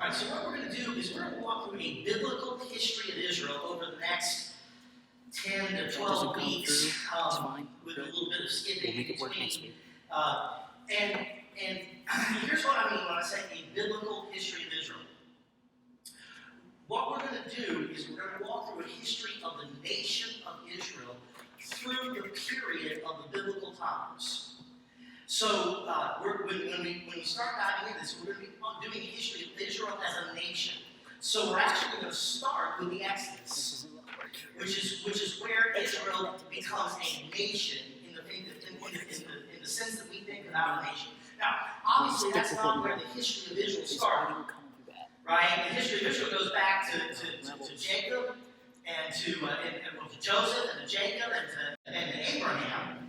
All right, so what we're going to do is we're going to walk through a biblical history of Israel over the next 10 to 12 weeks with a little bit of skipping in between. And here's what I mean when I say a biblical history of Israel. What we're going to do is we're going to walk through a history of the nation of Israel through the period of the biblical times. So when we start diving into this, we're going to be doing a history of Israel as a nation. So we're actually going to start with the Exodus, which is where Israel becomes a nation in the sense that we think about a nation. Now, obviously, that's not where the history of Israel started, right? The history of Israel goes back to Jacob and to Joseph and to Jacob and to Abraham.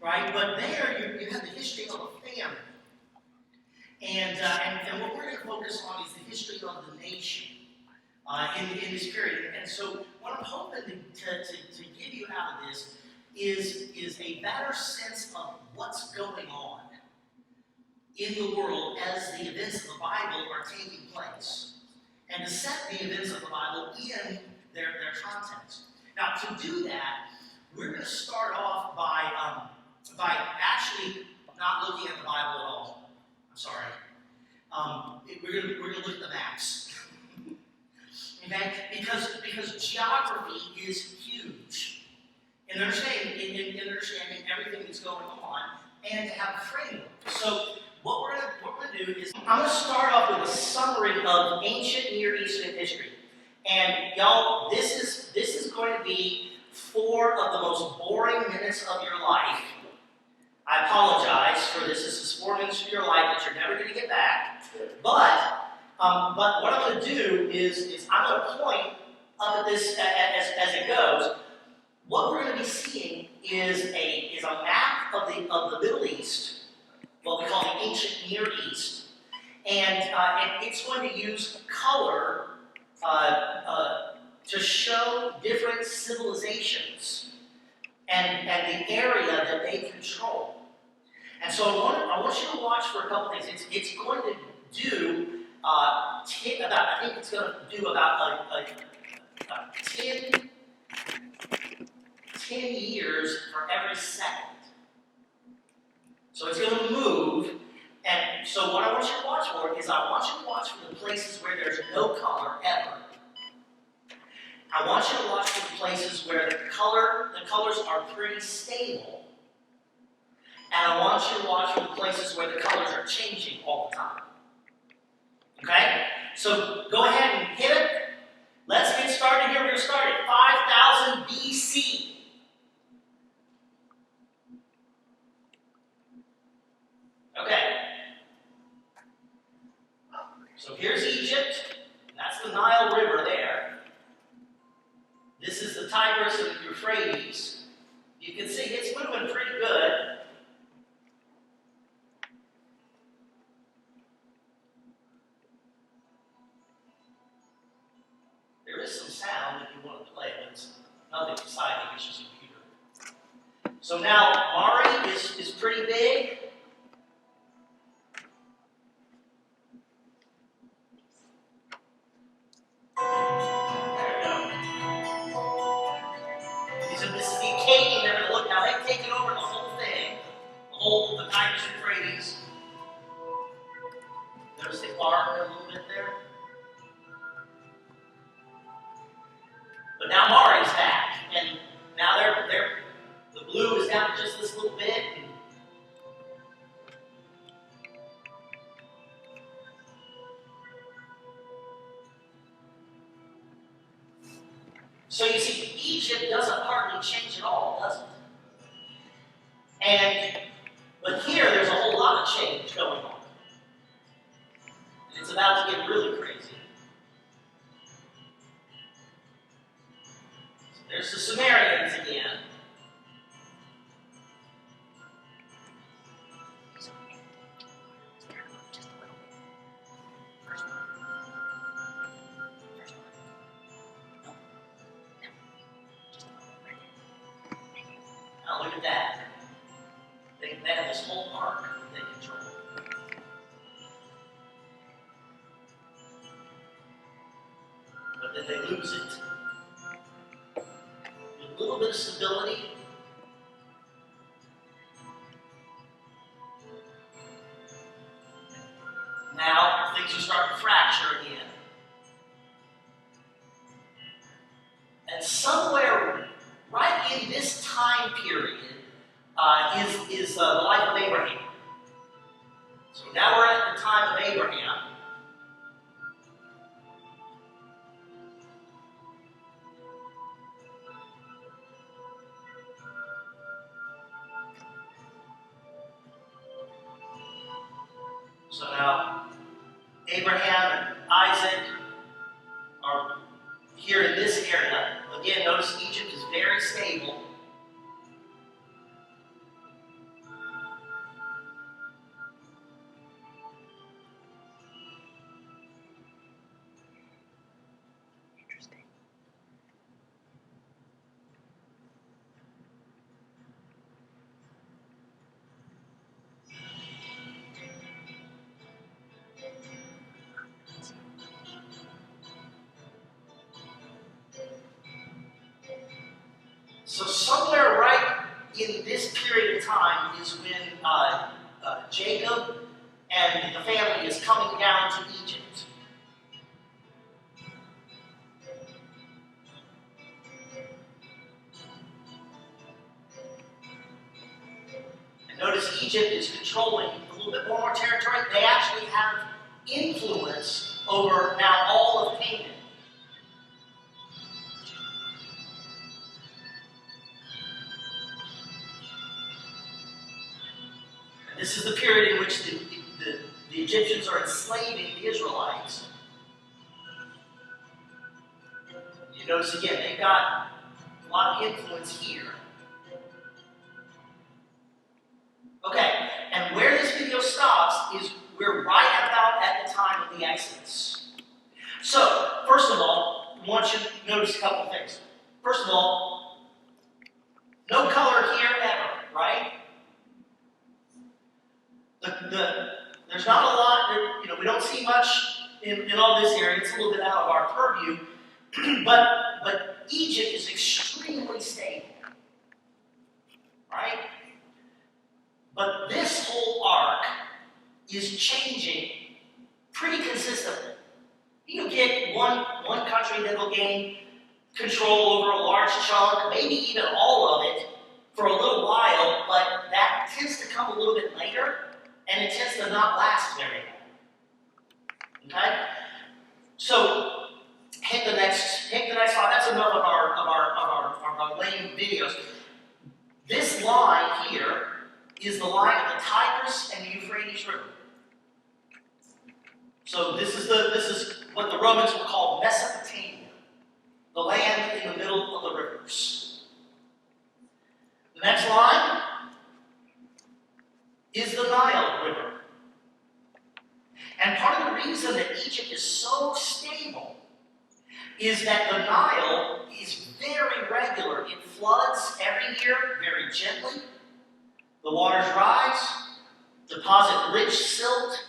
Right, but there you have the history of a family, and what we're going to focus on is the history of the nation in this period. And so, what I'm hoping to give you out of this is a better sense of what's going on in the world as the events of the Bible are taking place, and to set the events of the Bible in their context. Now, to do that, we're going to start off by actually not looking at the Bible at all. I'm sorry. We're going to look at the maps. Okay? Because geography is huge in understanding everything that's going on and to have a framework. So what we're going to do is I'm going to start off with a summary of ancient Near Eastern history. And y'all, this is going to be 4 of the most boring minutes of your life. I apologize for this. This is 4 minutes of your life that you're never going to get back. But what I'm going to do is I'm going to point up at this as it goes. What we're going to be seeing is a map of the Middle East, what we call the ancient Near East, and it's going to use color to show different civilizations and the area that they control. And so I want you to watch for a couple things. It's going to do I think it's going to do about 10 years for every second. So it's going to move. And so what I want you to watch for is I want you to watch for the places where there's no color ever. I want you to watch for the places where the colors are pretty stable. And I want you to watch for the places where the colors are changing all the time. Okay? So go ahead and hit it. Let's get started here. We're going to start at 5000 BC. Okay. So here's Egypt. That's the Nile River there. This is the Tigris and the Euphrates. You can see it's moving pretty good. There is some sound if you want to play, but it's nothing exciting, it's just a computer. So now Mari is pretty big. There we go. This is the Acadian they're going to look now. They've taken over the whole thing. The Tigris and Euphrates. Notice they bark a little bit there. But now Mari's back, and now the blue is down to just this little bit. So you see, Egypt doesn't hardly change at all, does it? But here there's a whole lot of change going on. And it's about to get really crazy. So there's the Sumerians again. Now look at that. They have this whole arc that they control. then they lose it. A little bit of stability. Now things are starting to fracture again. And somewhere right in this time period is the life of Abraham. So now we're at the time of Abraham. So now Abraham and Isaac are here in this area. Again, notice Egypt is very stable. So somewhere right in this period of time is when Jacob and the family is coming down to Egypt. And notice Egypt is controlling a little bit more territory. They actually have influence over now all of Canaan. This is the period in which the Egyptians are enslaving the Israelites. You notice again, they've got a lot of influence here. Okay, and where this video stops is we're right about at the time of the Exodus. So, first of all, I want you to notice a couple of things. First of all, no color here ever, right? There's not a lot, we don't see much in all this area. It's a little bit out of our purview. but Egypt is extremely stable. Right? But this whole arc is changing pretty consistently. You get one country that will gain control over a large chunk, maybe even all of it, for a little while, but that tends to come a little bit later. And it tends to not last very long. Okay? So hit the next slide. That's enough of our lame videos. This line here is the line of the Tigris and the Euphrates River. So this is what the Romans would call Mesopotamia, the land in the middle of the rivers. The next line is the Nile River. And part of the reason that Egypt is so stable is that the Nile is very regular. It floods every year very gently. The waters rise, deposit rich silt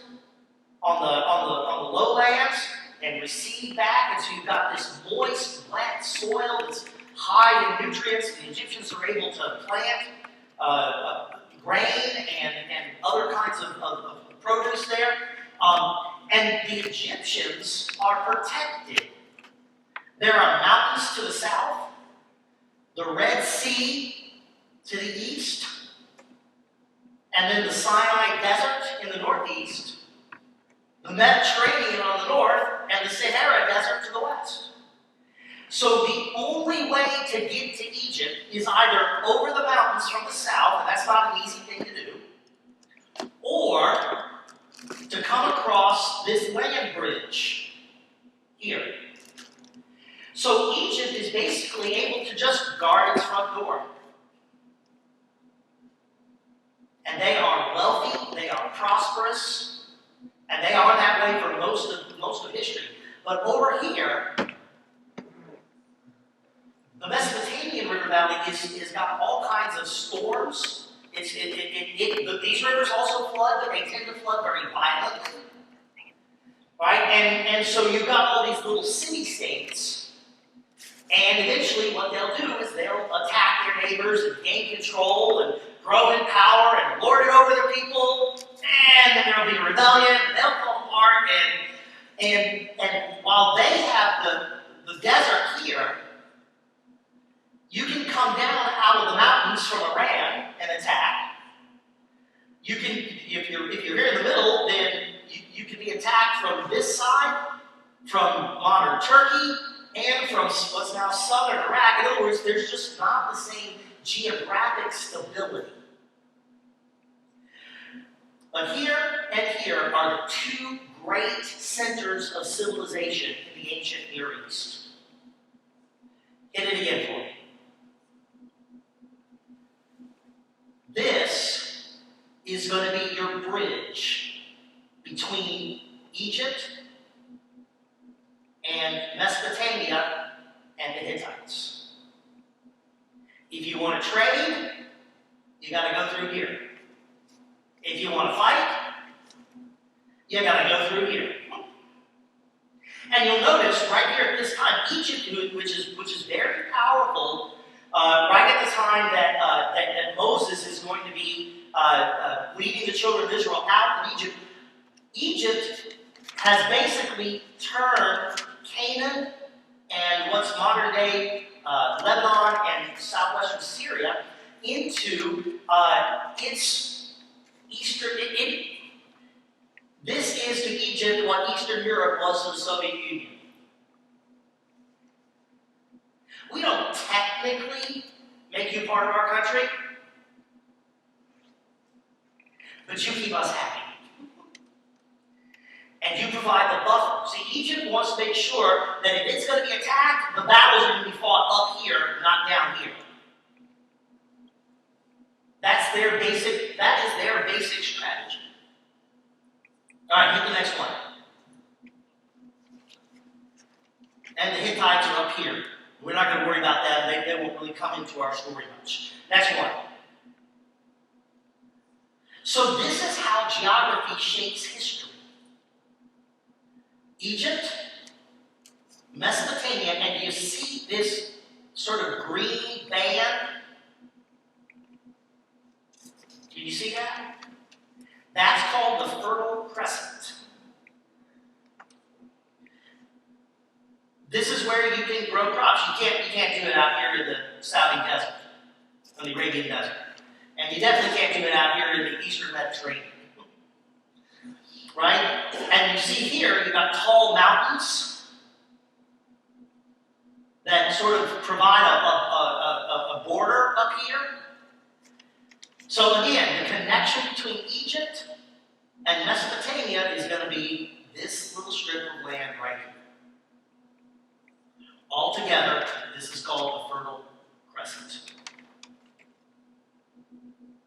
on the lowlands, and recede back. And so you've got this moist, wet soil that's high in nutrients. The Egyptians are able to plant grain and other kinds of produce there. And the Egyptians are protected. There are mountains to the south, the Red Sea to the east, and then the Sinai Desert in the northeast, the Mediterranean on the north, and the Sahara Desert to the west. So the only way to get to Egypt is either over the mountains from the south, and that's not an easy thing to do, or to come across this land bridge here. So Egypt is basically able to just guard its front door. And they are wealthy, they are prosperous, and they are that way for most of history. But over here, the Mesopotamian river valley is got all kinds of storms. These rivers also flood, but they tend to flood very violently. Right? And so you've got all these little city-states And eventually what they'll do is they'll attack their neighbors and gain control and grow in power and lord it over their people. And then there'll be a rebellion and they'll fall apart. And while they have the desert here, you can come down out of the mountains from Iran and attack. You can, if you're here in the middle, then you can be attacked from this side, from modern Turkey, and from what's now southern Iraq. In other words, there's just not the same geographic stability. But here and here are the two great centers of civilization in the ancient Near East. Hit it again for me. This is going to be your bridge between Egypt and Mesopotamia and the Hittites. If you want to trade, you got to go through here. If you want to fight, you got to go through here. And you'll notice right here at this time, Egypt, which is very powerful, right at the time that Moses is going to be leading the children of Israel out of Egypt, Egypt has basically turned Canaan and what's modern day Lebanon and southwestern Syria into its eastern. This is to Egypt what Eastern Europe was to the Soviet Union. We don't technically make you part of our country, but you keep us happy. And you provide the buffer. See, Egypt wants to make sure that if it's going to be attacked, the battles are going to be fought up here, not down here. That is their basic strategy. All right, hit the next one. And the Hittites are up here. We're not going to worry about that. They won't really come into our story much. Next one. So this is how geography shapes history. Egypt, Mesopotamia, and you see this sort of green band? Can you see that? That's called the Fertile Crescent. This is where you can grow crops. You can't do it out here in the Saudi desert, or the Arabian desert. And you definitely can't do it out here in the Eastern Mediterranean. Right? And you see here, you've got tall mountains that sort of provide a border up here. So again, the connection between Egypt and Mesopotamia is going to be this little strip of land right here. Altogether, this is called the Fertile Crescent.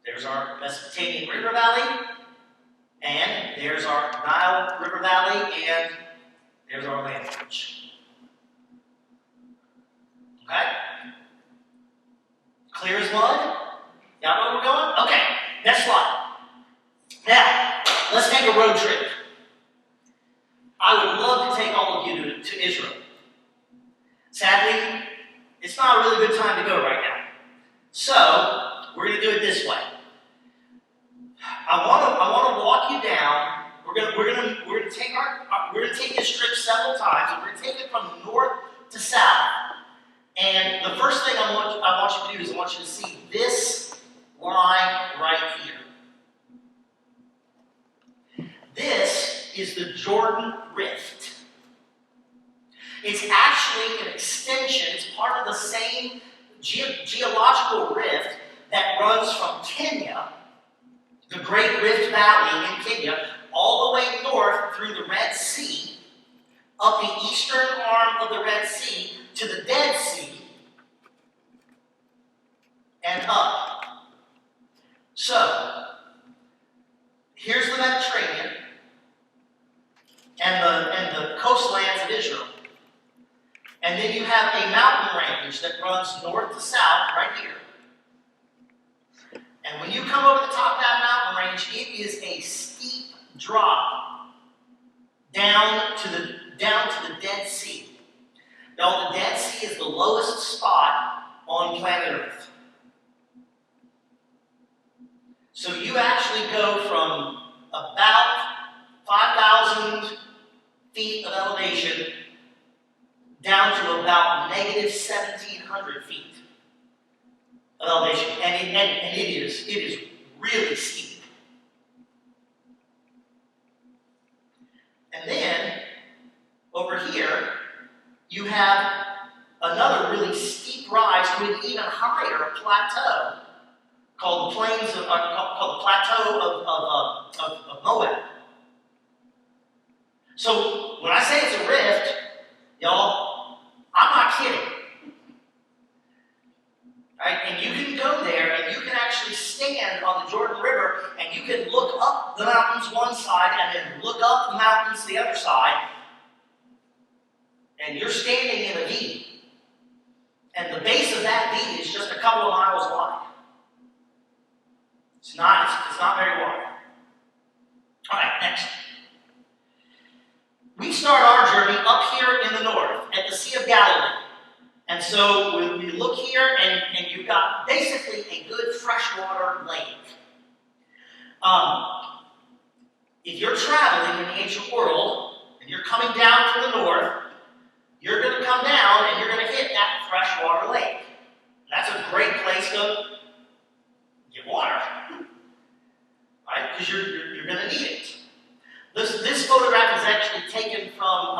There's our Mesopotamian river valley, and there's our Nile River Valley, and there's our land bridge. Okay? Clear as mud? Y'all know where we're going? Okay, next slide. Now, let's take a road trip. I would love to take all of you to Israel. Sadly, it's not a really good time to go right now. So, we're going to do it this way. I want to walk you down. We're going to take this trip several times, and we're going to take it from north to south. And the first thing I want you to do is I want you to see this line right here. This is the Jordan Rift. It's actually an extension. It's part of the same geological rift that runs from Kenya, the Great Rift Valley in Kenya, all the way north through the Red Sea, up the eastern arm of the Red Sea to the Dead Sea, and up. So, here's the Mediterranean and the coastlands of Israel. And then you have a mountain range that runs north to south right here. And when you come over the top of that mountain range, it is a steep drop down to the Dead Sea. Y'all, the Dead Sea is the lowest spot on planet Earth. So you actually go from about 5,000 feet of elevation down to about negative 1,700 feet of elevation. And it is really steep. And then, over here, you have another really steep rise to an even higher plateau called the called the Plateau of Moab. So when I say it's a rift, y'all, I'm not kidding. Right? And you can go there and you can actually stand on the Jordan River and you can look up the mountains one side and then look up the mountains the other side. And you're standing in a V. And the base of that V is just a couple of miles wide. It's not very wide. All right, next. We start our journey up here in the north at the Sea of Galilee. And so we look here and you've got basically a good freshwater lake. If you're traveling in the ancient world and you're coming down from the north, you're going to come down and you're going to hit that freshwater lake. That's a great place to get water, right? Because you're going to need it. This photograph is actually taken from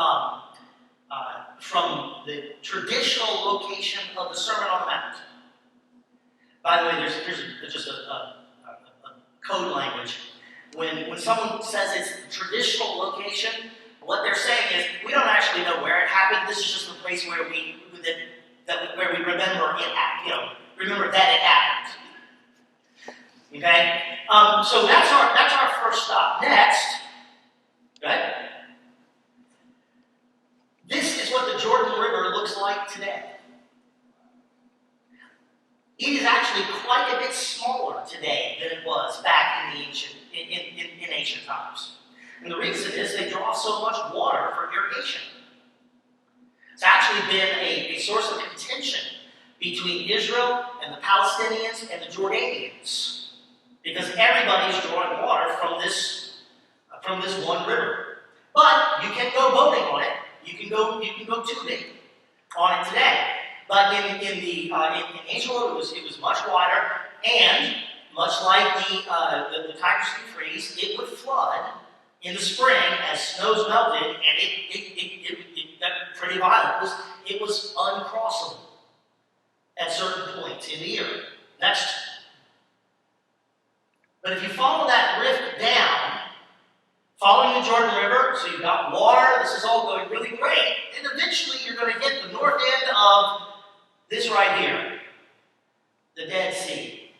the traditional location of the Sermon on the Mount. By the way, there's just a code language. When someone says it's the traditional location, what they're saying is we don't actually know where it happened. This is just the place where we remember it happened. Remember that it happened. Okay, so that's our first stop. Next, right? This is what the Jordan River looks like today. It is actually quite a bit smaller today than it was back in ancient times. And the reason is they draw so much water for irrigation. It's actually been a source of contention between Israel and the Palestinians and the Jordanians, because everybody's drawing water from this one river. But you can go boating on it. You can go tubing on it today. But in ancient world, it was much wider, and much like the Tigris freeze, it would flood in the spring as snows melted, and it got pretty violent. It was uncrossable at certain points in the year. Next. But if you follow that rift down, following the Jordan River, so you've got water, this is all going really great, and eventually you're going to hit the north end of this right here, the Dead Sea.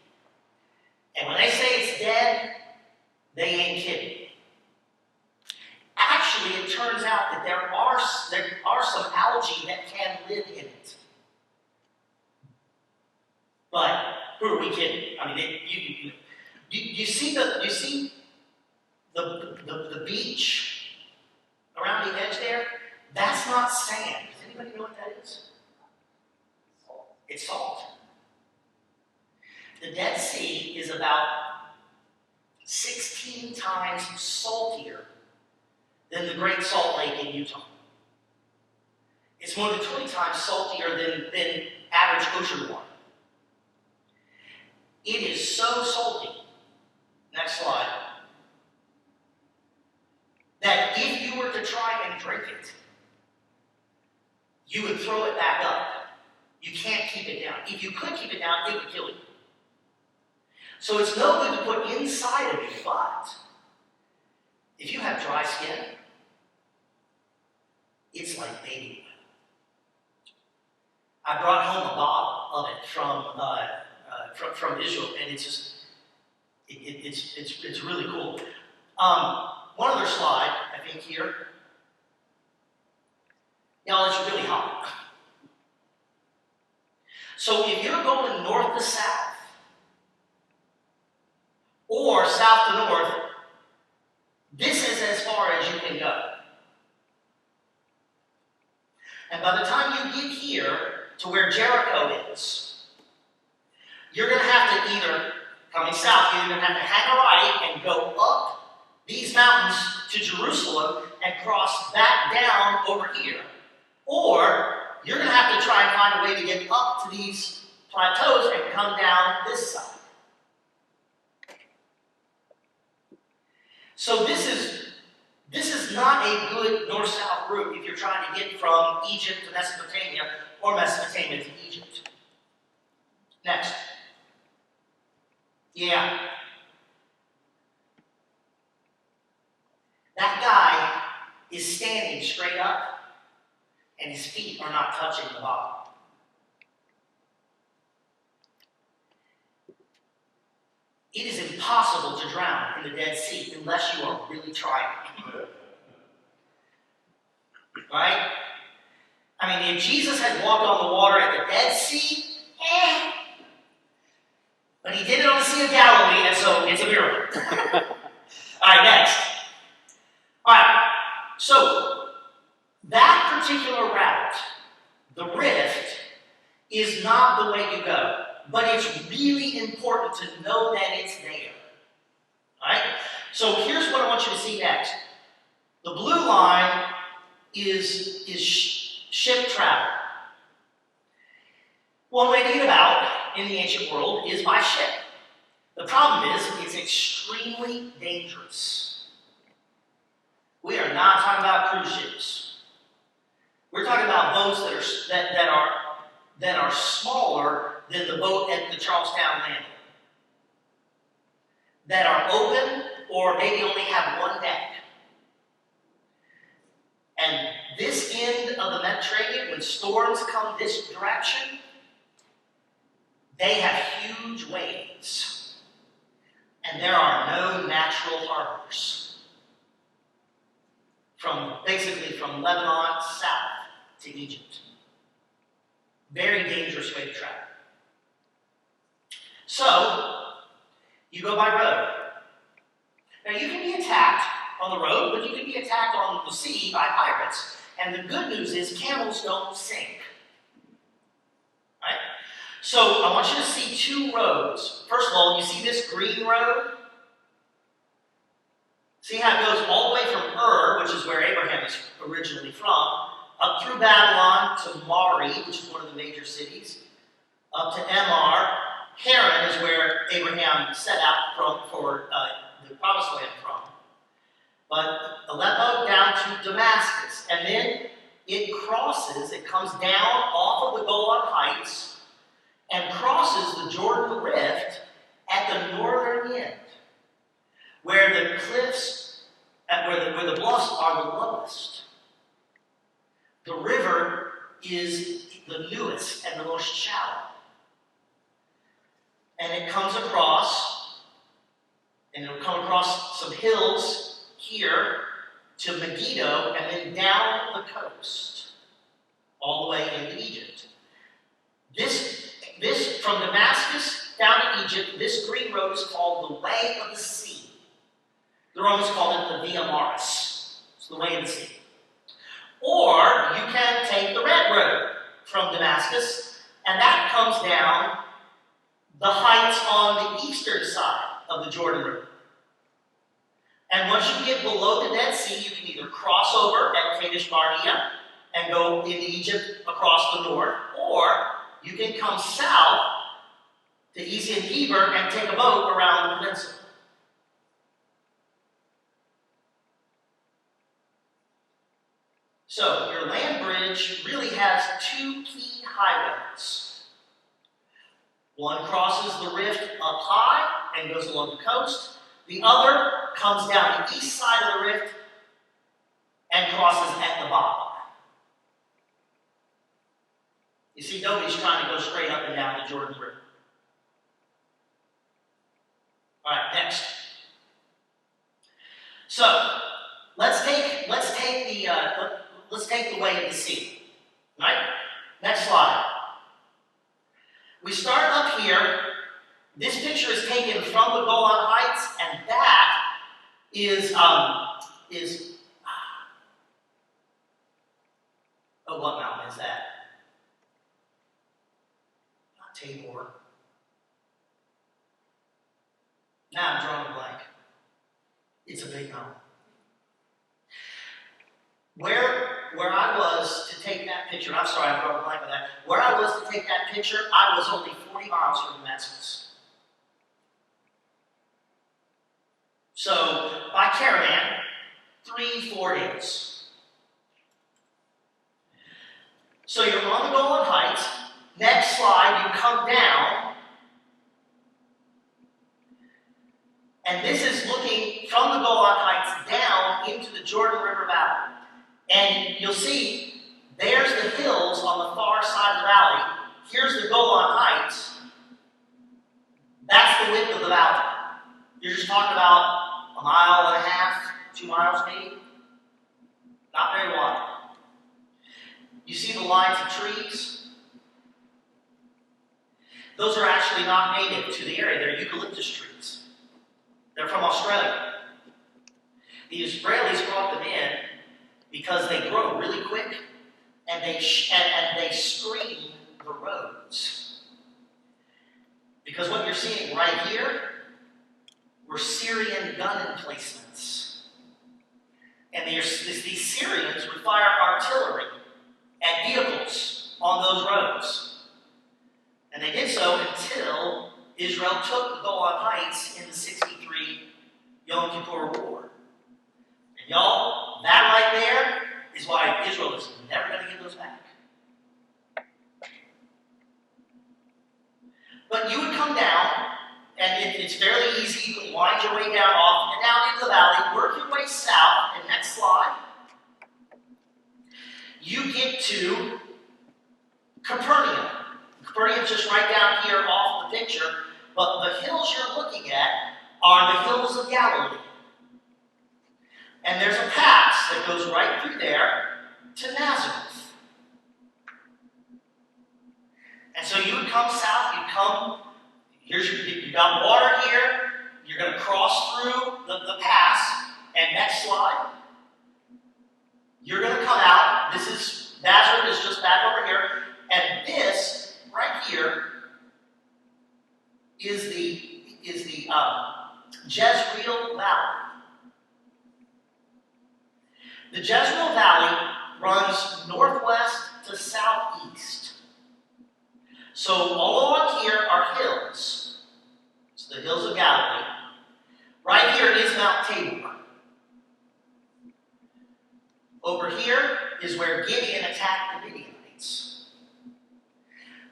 And when they say it's dead, they ain't kidding. Actually, it turns out that there are some algae that can live in it. But who are we kidding? I mean, you see the beach around the edge there? That's not sand. Does anybody know what that is? It's salt. The Dead Sea is about 16 times saltier than the Great Salt Lake in Utah. It's more than 20 times saltier than average ocean water. It is so salty, next slide, that if you were to try and drink it, you would throw it back up. You can't keep it down. If you could keep it down, it would kill you. So it's no good to put inside of you, but if you have dry skin, it's like baby oil. I brought home a bottle of it from Israel, and it's just it's really cool. One other slide, I think here. Now it's really hot. So if you're going north to south, or south to north, this is as far as you can go. And by the time you get here to where Jericho is, you're going to have to either, coming south, you're going to have to hang a right and go up these mountains to Jerusalem and cross back down over here. Or you're going to have to try and find a way to get up to these plateaus and come down this side. So this is not a good north-south route if you're trying to get from Egypt to Mesopotamia or Mesopotamia to Egypt. Next. Yeah. That guy is standing straight up and his feet are not touching the bottom. It is impossible to drown in the Dead Sea unless you are really trying. Right? I mean, if Jesus had walked on the water at the Dead Sea, but he did it on the Sea of Galilee, and so it's a miracle. All right, next. All right, so that particular route, the rift, is not the way you go. But it's really important to know that it's there. Alright? So here's what I want you to see next. The blue line is ship travel. One way to get about in the ancient world is by ship. The problem is it's extremely dangerous. We are not talking about cruise ships. We're talking about boats that are smaller than the boat at the Charlestown landing, that are open or maybe only have one deck. And this end of the Mediterranean, when storms come this direction, they have huge waves. And there are no natural harbors. Basically from Lebanon south to Egypt. Very dangerous way to travel. So, you go by road. Now, you can be attacked on the road, but you can be attacked on the sea by pirates. And the good news is camels don't sink. Right? So, I want you to see two roads. First of all, you see this green road? See how it goes all the way from Ur, which is where Abraham is originally from, up through Babylon to Mari, which is one of the major cities, up to Emar. Haran is where Abraham set out for the promised land from. But Aleppo down to Damascus. And then it comes down off of the Golan Heights and crosses the Jordan Rift at the northern end, where the cliffs, where the bluffs are the lowest. The river is the newest and the most shallow. And it comes across, and it'll come across some hills here to Megiddo, and then down the coast, all the way into Egypt. This from Damascus down to Egypt, this green road is called the Way of the Sea. The Romans called it the Via Maris. It's the Way of the Sea. Or you can take the red road from Damascus, and that comes down the heights on the eastern side of the Jordan River. And once you get below the Dead Sea, you can either cross over at Kadesh Barnea and go into Egypt across the north, or you can come south to Ezion Geber and take a boat around the peninsula. So, your land bridge really has two key highways. One crosses the rift up high and goes along the coast. The other comes down the east side of the rift and crosses at the bottom. You see, nobody's trying to go straight up and down the Jordan River. All right, next. So, let's take the Way of the Sea. Right? Next slide. We start up here. This picture is taken from the Golan Heights, and that is Oh, what mountain is that? Not Tabor. Now I'm drawing a blank. It's a big mountain. Where I was to take that picture, I'm sorry, I'm drawing a blank on that. Where I was to take that picture, I was only 40 miles from Damascus. So, by caravan, 3-4 days. So you're on the Golan Heights. Next slide, you come down. And this is looking from the Golan Heights down into the Jordan River Valley. And you'll see, there's the hills on the far side of the valley. Here's the Golan Heights. That's the width of the valley. You're just talking about a mile and a half, 2 miles maybe. Not very wide. You see the lines of trees? Those are actually not native to the area. They're eucalyptus trees. They're from Australia. The Israelis brought them in because they grow really quick and they screen the roads. Because what you're seeing right here were Syrian gun emplacements. And these Syrians would fire artillery at vehicles on those roads. And they did so until Israel took the Golan Heights in the 63 Yom Kippur War. And y'all, that right there is why Israel is never going to give those back. But you would come down, and it's fairly easy. You can wind your way down off and down into the valley, work your way south, and next slide, you get to Capernaum. Capernaum is just right down here off the picture, but the hills you're looking at are the hills of Galilee. And there's a pass that goes right through there to Nazareth. And so you would come south, you got water here, you're going to cross through the pass, and next slide, you're going to come out. Nazareth is just back over here, and this right here is the Jezreel Valley. The Jezreel Valley runs northwest to southeast. So all along here are hills. It's the hills of Galilee. Right here is Mount Tabor. Over here is where Gideon attacked the Midianites.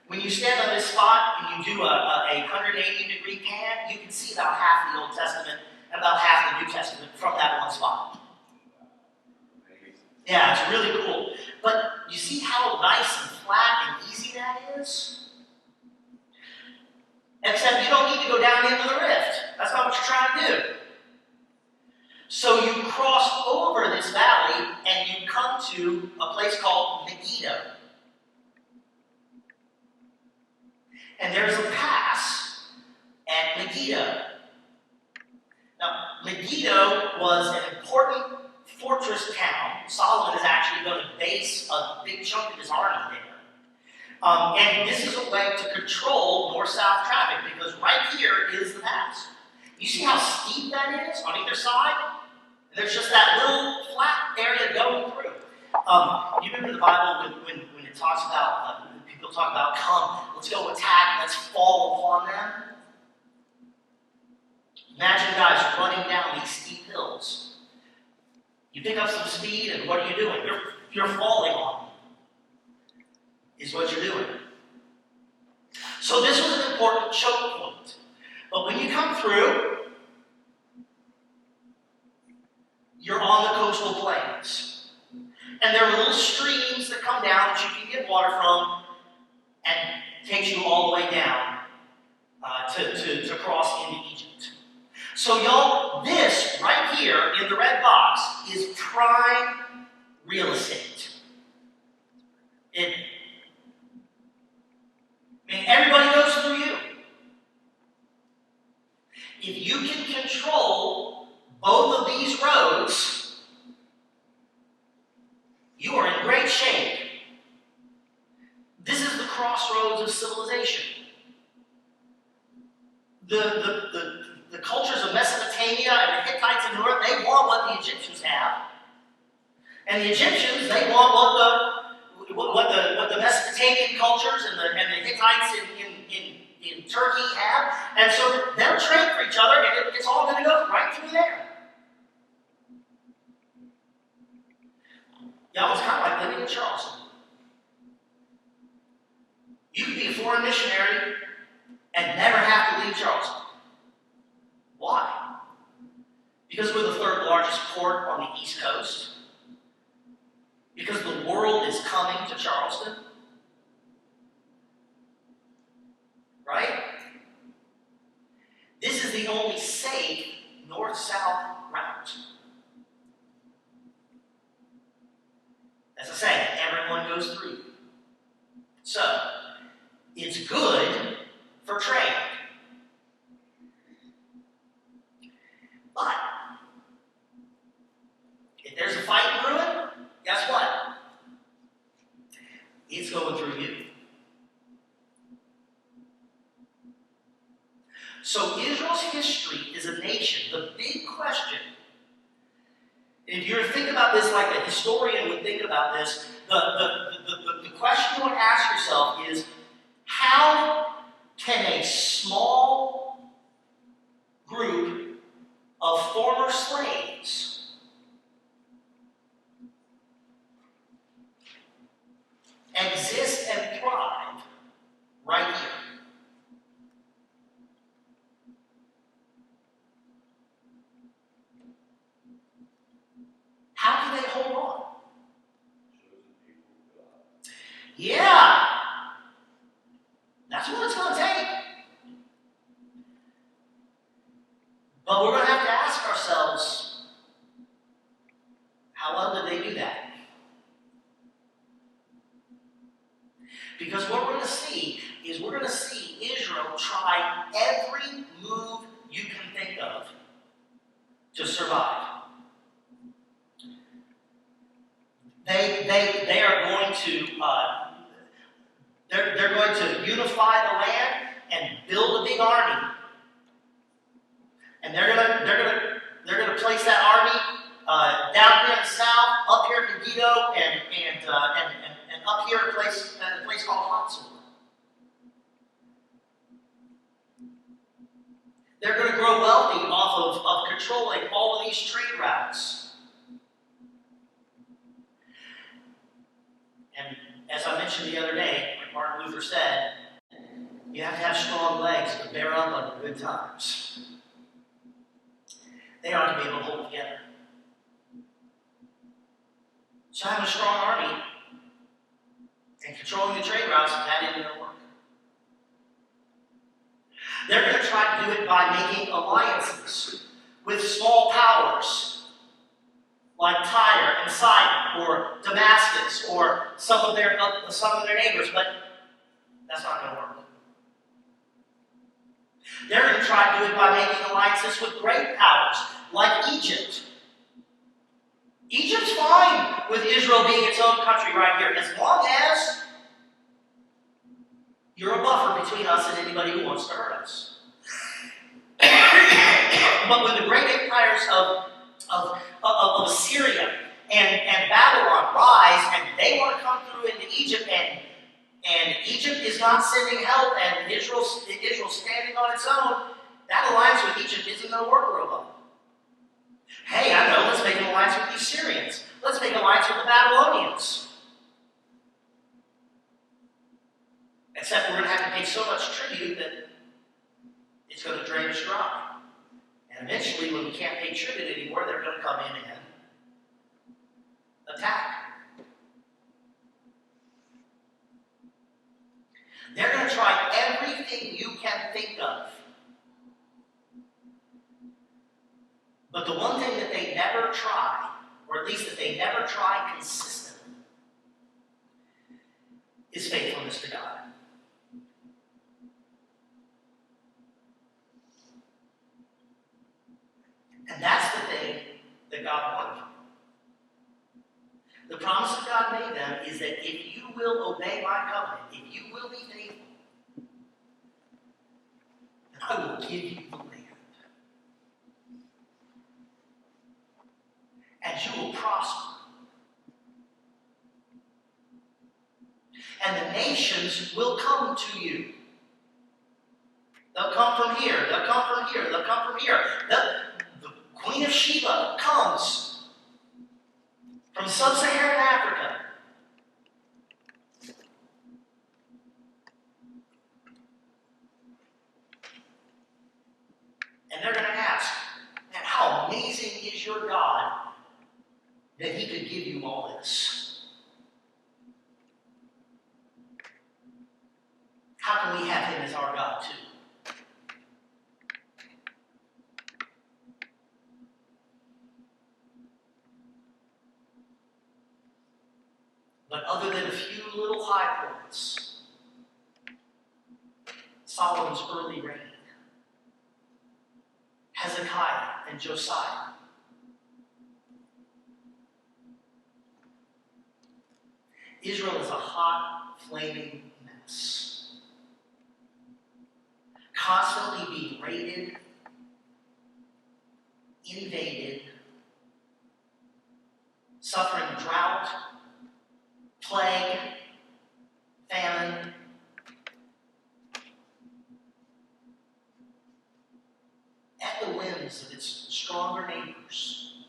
When you stand on this spot and you do a 180-degree pan, you can see about half the Old Testament and about half the New Testament from that one spot. Yeah, it's really cool. But you see how nice and flat and easy that is? Except you don't need to go down into the rift. That's not what you're trying to do. So you cross over this valley and you come to a place called Megiddo. And there's a pass at Megiddo. Now, Megiddo was an important fortress town. Solomon is actually going to base a big chunk of his army there. And this is a way to control north-south traffic because right here is the pass. You see how steep that is on either side? And there's just that little flat area going through. You remember the Bible when it talks about, people talk about, come, let's go attack, let's fall upon them. Imagine guys running down these steep hills. You pick up some speed, and what are you doing? You're falling on them, is what you're doing. So this was an important choke point. But when you come through, you're on the coastal plains. And there are little streams that come down that you can get water from, and it takes you all the way down to cross into Egypt. So y'all, this right here in the red box is prime real estate. Everybody goes through you. If you can control both of these roads, you are in great shape crossroads of civilization. The cultures of Mesopotamia and the Hittites in the north, they want what the Egyptians have. And the Egyptians, they want what the Mesopotamian cultures and the Hittites in Turkey have. And so they'll trade for each other, and it's all going to go right through there. Y'all, it's kind of like living in Charleston. You could be a foreign missionary and never have to leave Charleston. Why? Because we're the third largest port on the East Coast. Because the world is coming to Charleston. Right? This is the only safe north-south route. As I say, everyone goes through. So, it's good for trade. But, if there's a fight brewing, guess what? It's going through you. So Israel's history is a nation. The big question, and if you're to think about this like a historian would think about this, the question you want to ask yourself is, how can a small group of former slaves exist and thrive right here? How can they hold on? Yeah. That's what it's going to take. But we're going to have to ask ourselves, how well did they do that? Because what we're going to see is we're going to see Israel try every move you can think of to survive. They are going to they're going to unify the land and build a big army, and they're gonna place that army down here in the south, up here in Megiddo, and up here in a place called Hatzor. They're going to grow wealthy off of controlling all of these trade routes. And as I mentioned the other day, like Martin Luther said, you have to have strong legs to bear up under good times. They ought to be able to hold together. So having a strong army and controlling the trade routes, that isn't going to work. They're going to try to do it by making alliances with small powers like Tyre and Sidon, or Damascus, or some of their neighbors, but that's not going to work. They're going to try to do it by making alliances with great powers like Egypt. Egypt's fine with Israel being its own country right here, as long as you're a buffer between us and anybody who wants to hurt us. But when the great empires of Assyria and Babylon rise, and they want to come through into Egypt, and Egypt is not sending help, and Israel's standing on its own, that alliance with Egypt isn't going to work real well. Hey, I know, let's make an alliance with the Assyrians. Let's make an alliance with the Babylonians. Except we're going to have to pay so much tribute that it's going to drain us dry. And eventually, when we can't pay tribute anymore, they're going to come in and attack. They're going to try everything you can think of. But the one thing that they never try, or at least that they never try consistently, is faithfulness to God. And that's the thing that God wanted. The promise that God made them is that if if you will obey my covenant, if you will be faithful, then I will give you the land. And you will prosper. And the nations will come to you. They'll come from here. They'll come from here. They'll come from here. The Queen of Sheba comes from sub-Saharan Africa. And they're going to ask, man, how amazing is your God that he could give you all this? How can we have him as our God too? But other than a few little high points, Solomon's early reign, Hezekiah and Josiah, Israel is a hot, flaming mess. Constantly being raided, invaded, suffering drought, plague, famine, at the whims of its stronger neighbors,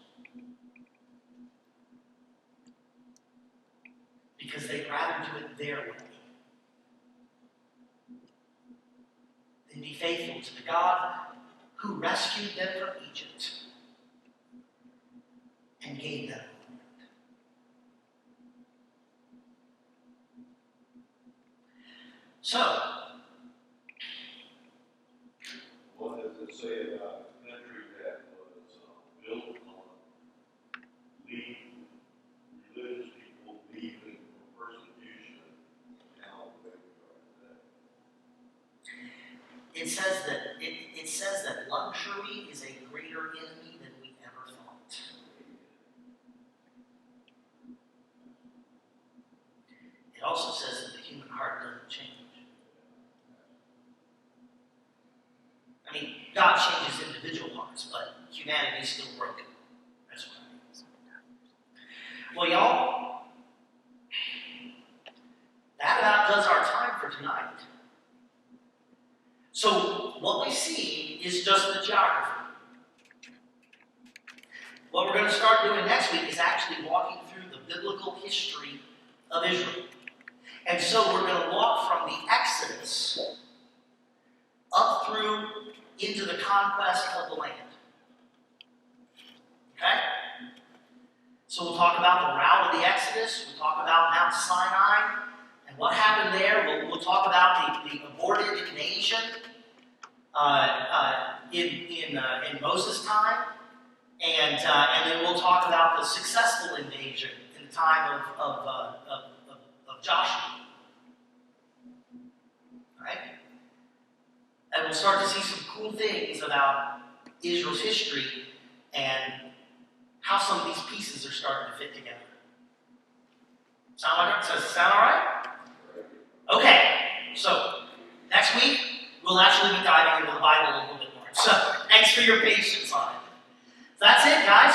because they'd rather do it their way than be faithful to the God who rescued them from Egypt and gave them the land. So, what does it say about a country that was built on religious people leaving for persecution, now where we are today? it says that luxury is a greater enemy than we ever thought. It also says that the human heart doesn't change. I mean, God changes individual hearts, but humanity is still broken. That's what it is. Well, y'all, that about does our time for tonight. So, what we see is just the geography. What we're going to start doing next week is actually walking through the biblical history of Israel. And so we're going to walk from the Exodus up through into the conquest of the land. Okay? So we'll talk about the route of the Exodus. We'll talk about Mount Sinai and what happened there. We'll talk about the aborted invasion in Moses' time. And then we'll talk about the successful invasion in the time of Joshua. Right? And we'll start to see some cool things about Israel's history and how some of these pieces are starting to fit together. Does it sound all right? Okay, so next week we'll actually be diving into the Bible a little bit more. So thanks for your patience on it. That's it, guys.